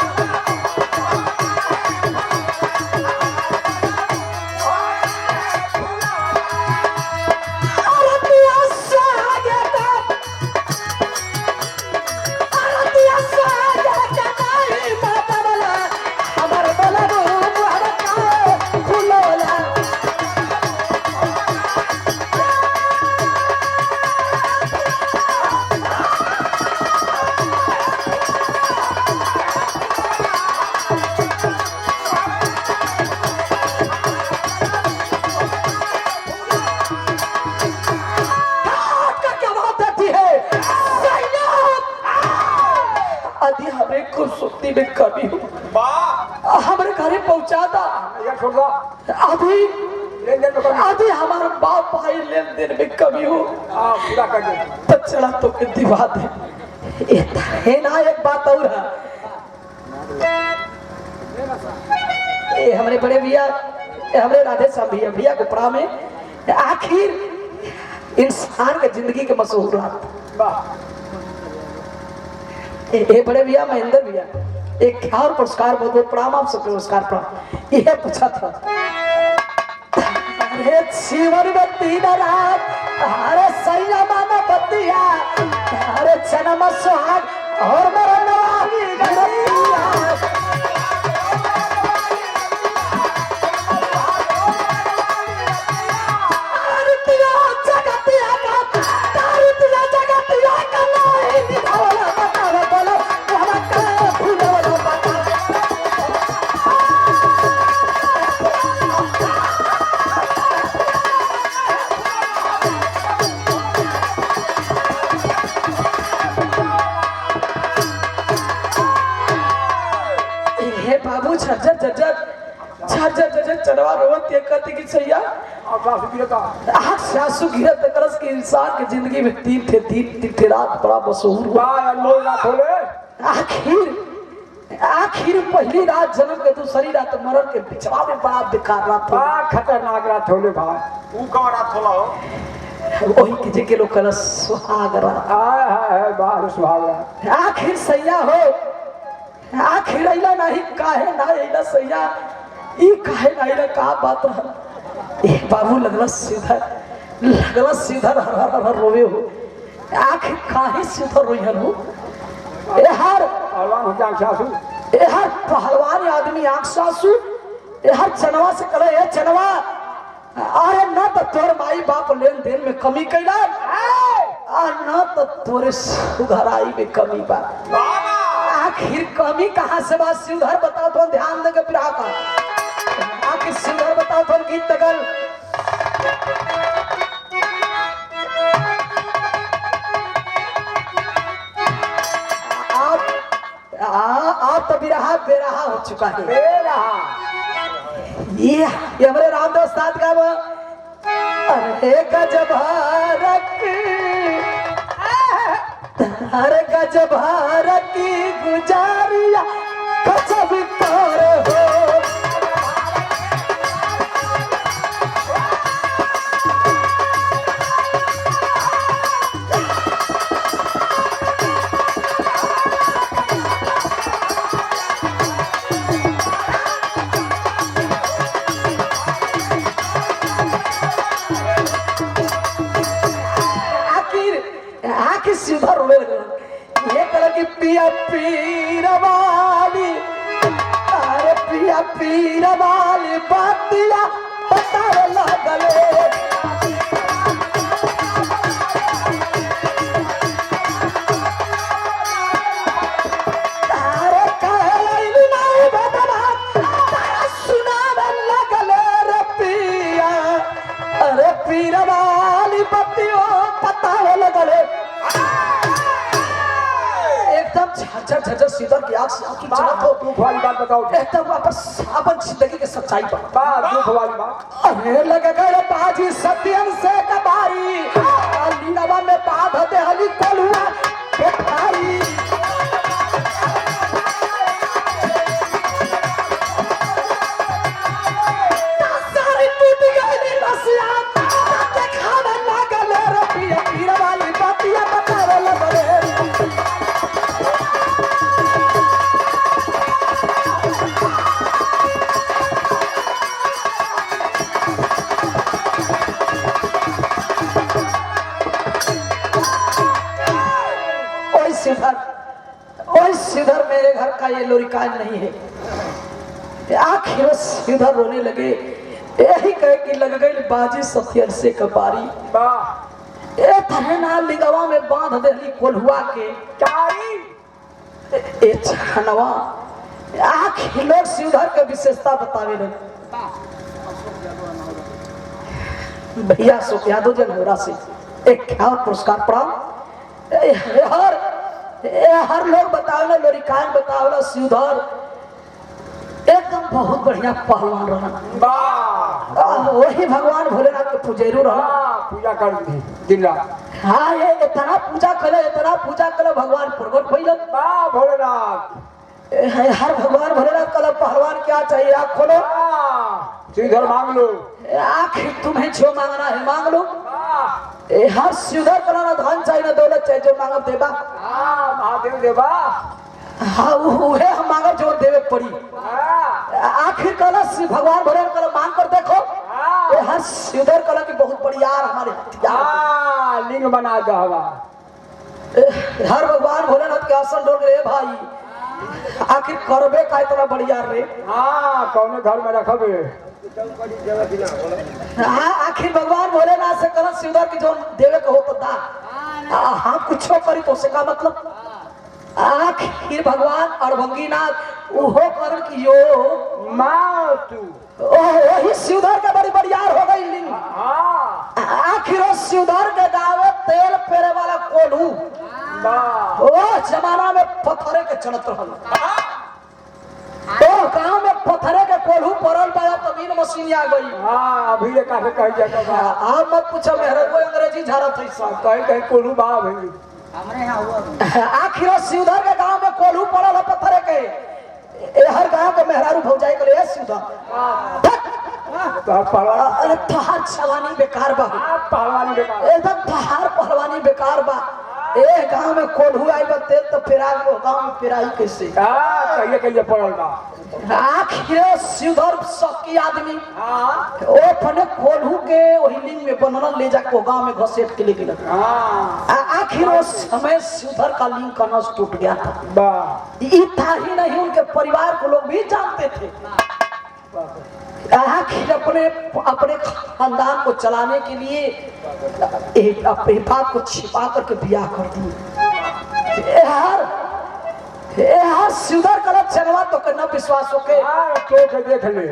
खूबसूरती में कमी हो हमारे घरे पहुंचा था अभी हमारे बाप भाई लेन देन में कमी हो पूरा कर दे तो चला तो के दिवा दे है ना एक बात और है ये हमारे बड़े भैया हमारे राधे साहब भैया भैया गोपड़ा में आखिर इंसान के जिंदगी के मशहूर ये बड़े भैया महेंद्र भैया एक क्या और पुरस्कार बहुत बहुत प्रणाम आप सबके पुरस्कार प्राप्त यह पूछा था अरे जीवन में दिन रात अरे सैया माना बतिया अरे जन्म सुहाग और मेरा नवागी गलतिया चढ़वा रोवत ये कहती कि सैया और सासू गिरता आँख से आंसू गिरत करस कि इंसान के जिंदगी में तीन रात बड़ा मशहूर हुआ। वाह अनमोल रात होले आखिर पहली रात जन्म के दूसरी रात मरण के बिचवा में बड़ा बेकार रात था। वाह खतरनाक रात होले भाई तू कौन रात होला हो वही के जे लोग कल सुहाग रात हाय बाहर सुहाग आखिर सैया हो आखिर अइला नहीं काहे ना अइला सैया ई काहे ना अइला का बात रहा ए बाबू लगला सीधा हर हर रोवे हो आखिर काहे सीधा रोइहन हो ए हर अल्लाह हो जान सासू ए हर पहलवान आदमी आंख सासू ए हर चनवा से करे ए चनवा अरे न तो तोर माई बाप लेन देन में कमी कैला आ न तो तोरे सुधराई में कमी बा आखिर कमी कहाँ से बा सुधर बताओ तो ध्यान देके फिर आखिर सुधर बताओ तो गीत तगल आप तो बिरहा बेरहा हो चुका है ये हमारे रामदास साथ का अरे गजब अरे गजब की गुजारिया गजब कर हो सीधा रोने लगा ये कलर की पिया पीर वाली अरे पिया पीर वाली बातिया बताने लगले अरे कहले नहीं बदला सुनाने लगले रे पिया अरे पीर वाली बातियों बताने लगले एकदम झरझर सीधर की आंख से आंखी चला तो दुख वाली बात बताओ एकदम वापस साबन जिंदगी के सच्चाई पर बात दुख वाली बात अरे लग गए बाजी सत्यम से कबारी लीलावा में बाध दे हली कोलुआ भाई सारी टूट गई रसिया खाने लागल रे पिया पीर वाली बातिया बतावे लगले सीधर मेरे घर का ये लोरिकान नहीं है आखिर सीधर रोने लगे यही कहे कि लग गई बाजी सत्यन से कबारी ए थना लिगवा में बांध देली कोल्हुआ के चारी ए छनवा आखिर लोग सीधर के विशेषता बतावे रहे भैया सुख यादव जनहोरा से एक क्या पुरस्कार प्राप्त हर लोग बतावला लोरिकान बतावला सीधर एकदम बहुत बढ़िया पहलवान रहा वही भगवान भोलेनाथ के पुजेरू रहा पूजा कर दिन रात हाँ ये इतना पूजा करे भगवान प्रकट भइलन भोलेनाथ हर भगवान भोलेनाथ कल पहलवान क्या चाहिए आप खोलो श्रीधर मांग लो आखिर तुम्हें जो मांगना है मांग लो हर सीधर कराना धन चाहिए ना दौलत चाहिए जो मांगब देबा महादेव देवा हाँ उहे हम मांगब जो देवे पड़ी आखिर कल भगवान भोलेनाथ कल मांग कर देखो हर सीधर कल की बहुत बड़ी यार हमारे हथियार लिंग बना दो हर भगवान भोलेनाथ के आसन डोल गए भाई आखिर करबे का इतना बढ़िया रे कौन घर में रखबे आखिर भगवान भोलेनाथ से कर सीधर की जो देवे को हो तो दा हाँ कुछ करी तो से का मतलब आखिर भगवान अड़भंगीनाथ उहो कर की यो माँ तू वही सीधर के बड़ी बढ़ियार हो गई लिंग आखिर सीधर के गावे तेल फेरे वाला कोल्हू ओ जमाना में पत्थरे के चलत रहल तो गांव में पत्थरे के कोल्हू पड़ल बा मशीन आ गई। हाँ अभी ये काफी कह जाता बा आप मत पूछो मेहरा कोई अंग्रेजी झाड़ा था इस कहीं कहीं कोलू बा भाई आखिर सिउधर के गांव में कोल्हू पड़ल है पत्थर के हर गांव के मेहरारू भौजाई के लिए सिउधर अरे तहार छवानी बेकार बा पहलवानी बेकार एकदम तहार पहलवानी बेकार बा ए गांव में कोल्हू आई बते तो फिरा गांव में फिराई कैसे कहिए कहिए पड़ल बा आखिर सिउधर सकी आदमी ओ अपने कोल्हू के वही लिंग में बनल ले जाके गांव में घसीट के ले गेल आखिर उस समय सिउधर का लिंग का नस टूट गया था बा ये था ही नहीं उनके परिवार को लोग भी जानते थे आखिर अपने अपने खानदान को चलाने के लिए अपने बात को छिपा करके ब्याह कर दिए यार सुधर कर चलवा तो करना विश्वास हो के तो देख ले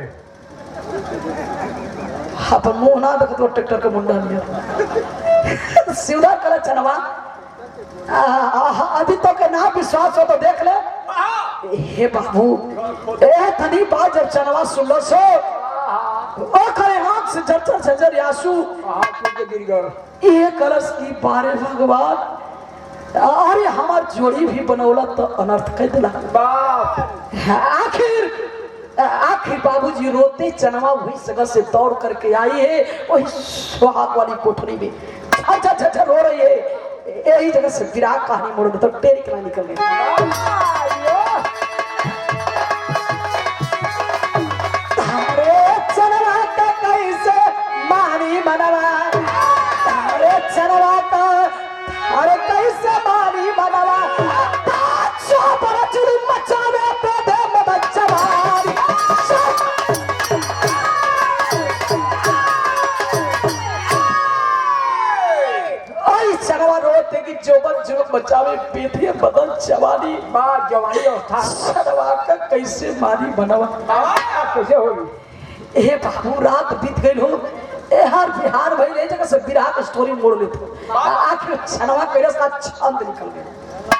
अपन मुंह ना देख तो ट्रैक्टर के मुंडा लिया सुधर कर चलवा अभी तो के ना विश्वास हो तो देख ले हे बाबू ए तनी बात जब चलवा सुन लो सो ओ करे आंख से झरझर झरझर आंसू गिर गए ये कलश की बारे भगवान अरे हमार जोड़ी भी बनौला तो अनर्थ कर दिला आखिर बाबूजी रोते चनवा हुई जगह से दौड़ करके आई है वही सुहाग वाली कोठरी में झरझर रो रही है यही जगह से विराट कहानी मोड़ तो टेरी कला निकल गई अरे कैसे मारी बनवा मचाने पे दे मदचवारी आई चनवा रोते कि जोबन जुलम बचावे पेटे बदल जवानी बात जवानी अवस्था चनवा का कैसे मारी बनवा कैसे होगी ए बाबू रात बीत गई हो हर बिहार भाई ले जगह से विराट स्टोरी मोड़ लेते आखिर छनवा कैरस का छंद निकल गया